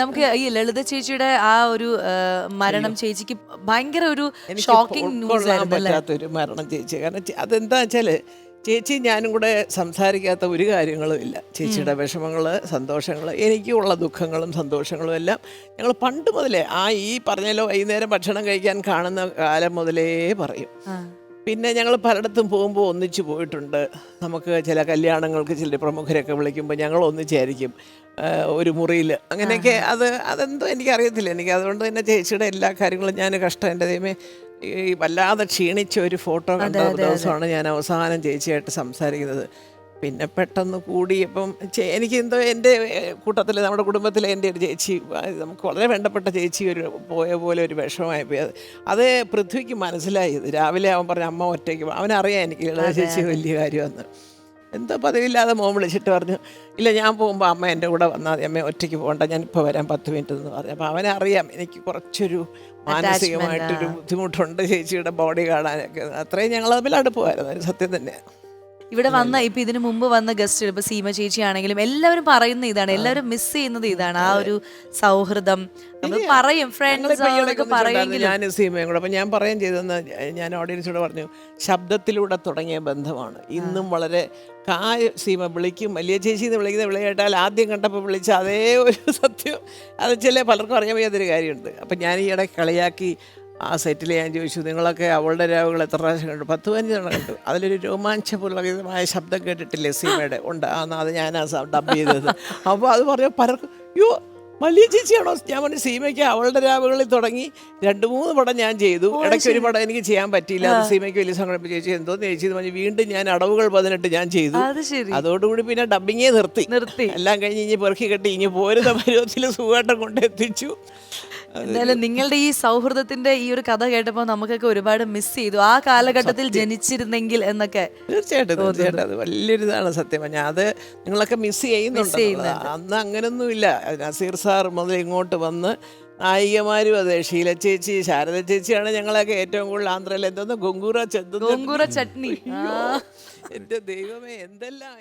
നമുക്ക് ഈ ലളിത ചേച്ചിയുടെ ആ ഒരു മരണം ചേച്ചിക്ക് ഭയങ്കര ഒരു എനിക്ക് ഷോക്കിംഗ് ന്യൂസ് ഉൾക്കൊള്ളാൻ ആയിരുന്നു അല്ലേ? പറ്റാത്തൊരു മരണം ചേച്ചി. കാരണം അതെന്താ വെച്ചാൽ ചേച്ചി ഞാനും കൂടെ സംസാരിക്കാത്ത ഒരു കാര്യങ്ങളും ഇല്ല. ചേച്ചിയുടെ വിഷമങ്ങൾ, സന്തോഷങ്ങൾ, എനിക്കുള്ള ദുഃഖങ്ങളും സന്തോഷങ്ങളും എല്ലാം ഞങ്ങൾ പണ്ട് മുതലേ ഈ പറഞ്ഞല്ലോ വൈകുന്നേരം ഭക്ഷണം കഴിക്കാൻ കാണുന്ന കാലം മുതലേ പറയും. പിന്നെ ഞങ്ങൾ പലയിടത്തും പോകുമ്പോൾ ഒന്നിച്ച് പോയിട്ടുണ്ട്. നമുക്ക് ചില കല്യാണങ്ങൾക്ക് ചില പ്രമുഖരൊക്കെ വിളിക്കുമ്പോൾ ഞങ്ങൾ ഒന്നിച്ചായിരിക്കും ഒരു മുറിയിൽ. അങ്ങനെയൊക്കെ അതെന്തോ എനിക്കറിയത്തില്ല. എനിക്ക് അതുകൊണ്ട് തന്നെ ചേച്ചിയുടെ എല്ലാ കാര്യങ്ങളും ഞാൻ കഷ്ടം എൻ്റെ ദൈവമേ ഈ വല്ലാതെ ക്ഷീണിച്ച ഒരു ഫോട്ടോ കണ്ട ദിവസമാണ് ഞാൻ അവസാനം ചേച്ചിയായിട്ട് സംസാരിക്കുന്നത്. പിന്നെ പെട്ടെന്ന് കൂടിയപ്പം എനിക്കെന്തോ എൻ്റെ കൂട്ടത്തിൽ നമ്മുടെ കുടുംബത്തിലെ എൻ്റെ ഒരു ചേച്ചി, നമുക്ക് വളരെ വേണ്ടപ്പെട്ട ചേച്ചി പോയ പോലെ ഒരു വിഷമമായി പോയി. അത് പൃഥ്വിക്ക് മനസ്സിലായി. രാവിലെ അവൻ പറഞ്ഞ അമ്മ ഒറ്റയ്ക്ക്, അവനറിയാം എനിക്ക് ലളിത ചേച്ചി വലിയ കാര്യമെന്ന്. എന്തോ പതിവില്ലാതെ മോൻ വിളിച്ചിട്ട് പറഞ്ഞു, ഇല്ല ഞാൻ പോകുമ്പോൾ അമ്മ എൻ്റെ കൂടെ വന്നാൽ മതി, അമ്മ ഒറ്റയ്ക്ക് പോകണ്ട, ഞാനിപ്പോൾ വരാൻ 10 മിനിറ്റ് എന്ന് പറഞ്ഞു. അപ്പോൾ അവനറിയാം എനിക്ക് കുറച്ചൊരു മാനസികമായിട്ടൊരു ബുദ്ധിമുട്ടുണ്ട് ചേച്ചിയുടെ ബോഡി കാണാനൊക്കെ. അത്രയും ഞങ്ങൾ തമ്മിൽ അടുപ്പമായിരുന്നു, ഒരു സത്യം തന്നെ. ഇവിടെ വന്ന ഇപ്പൊ ഇതിനു മുമ്പ് വന്ന ഗസ്റ്റ്, ഇപ്പൊ സീമ ചേച്ചി ആണെങ്കിലും എല്ലാവരും പറയുന്ന ഇതാണ്, എല്ലാവരും മിസ് ചെയ്യുന്നത് ഇതാണ്, ആ ഒരു സൗഹൃദം. നമ്മൾ പറയും ഫ്രണ്ട്സ് പറയുമെങ്കിലും ഞാൻ സീമയും കൂടെ അപ്പം ഞാൻ പറയാൻ ചെയ്തെന്ന് ഞാൻ ഓഡിയൻസിനോട് പറഞ്ഞു, ശബ്ദത്തിലൂടെ തുടങ്ങിയ ബന്ധമാണ് ഇന്നും വളരെ സീമ വിളിക്കും, വലിയ ചേച്ചി എന്ന് വിളിക്കുന്ന വിളി കേട്ടാൽ ആദ്യം കണ്ടപ്പോൾ വിളിച്ച അതേ ഒരു സത്യം. അത് ചില പലർക്കും അറിയാൻ വയ്യാത്തൊരു കാര്യമുണ്ട്. അപ്പം ഞാൻ ഈ ഇടയ്ക്ക് കളിയാക്കി ആ സെറ്റിൽ ഞാൻ ചോദിച്ചു, നിങ്ങളൊക്കെ അവളുടെ രാവുകൾ എത്ര പ്രാവശ്യം കണ്ടു? 10-15 തവണ കണ്ടു. അതിലൊരു രോമാഞ്ചപൂർവമായ ശബ്ദം കേട്ടിട്ടില്ലേ സീമയുടെ? ഉണ്ട്. അത് ഞാനാ ഡബ് ചെയ്തത്. അപ്പോൾ അത് പറഞ്ഞു പലർക്കും, യോ വലിയ ചേച്ചിയാണോ? ഞാൻ പറഞ്ഞു സീമയ്ക്ക് അവളുടെ രാവുകളിൽ തുടങ്ങി 2-3 പടം ഞാൻ ചെയ്തു. ഇടയ്ക്ക് ഒരു പടം എനിക്ക് ചെയ്യാൻ പറ്റിയില്ല, അത് സീമയ്ക്ക് വലിയ സങ്കടം. ചേച്ചി എന്തോന്ന് ചേച്ചി എന്ന് പറഞ്ഞു വീണ്ടും ഞാൻ അടവുകൾ 18 ഞാൻ ചെയ്തു. അതോടുകൂടി പിന്നെ ഡബിങ്ങേ നിർത്തി. എല്ലാം കഴിഞ്ഞ് ഇനി പെറുക്കി കെട്ടി ഇനി പോരുന്ന പരുവത്തിൽ സുഖമായിട്ട് കൊണ്ടെത്തിച്ചു. എന്തായാലും നിങ്ങളുടെ ഈ സൗഹൃദത്തിന്റെ ഈ ഒരു കഥ കേട്ടപ്പോൾ നമുക്കൊക്കെ ഒരുപാട് മിസ് ചെയ്തു, ആ കാലഘട്ടത്തിൽ ജനിച്ചിരുന്നെങ്കിൽ എന്നൊക്കെ. തീർച്ചയായിട്ടും അത് വലിയൊരു ഇതാണ് സത്യം പറഞ്ഞാൽ. അത് നിങ്ങളൊക്കെ മിസ് ചെയ്യുന്നുണ്ട്. അന്ന് അങ്ങനൊന്നുമില്ല. നസീർ സാർ മുതൽ ഇങ്ങോട്ട് വന്ന് നായികമാരും അതെ, ഷീല ചേച്ചി, ശാരദ ചേച്ചിയാണ് ഞങ്ങളൊക്കെ ഏറ്റവും കൂടുതൽ ആന്ധ്രയിൽ എന്തോന്ന് ഗോങ്കൂറ ചട്നി. ചട്നി എൻ്റെ ദൈവമേ എന്തെല്ലാം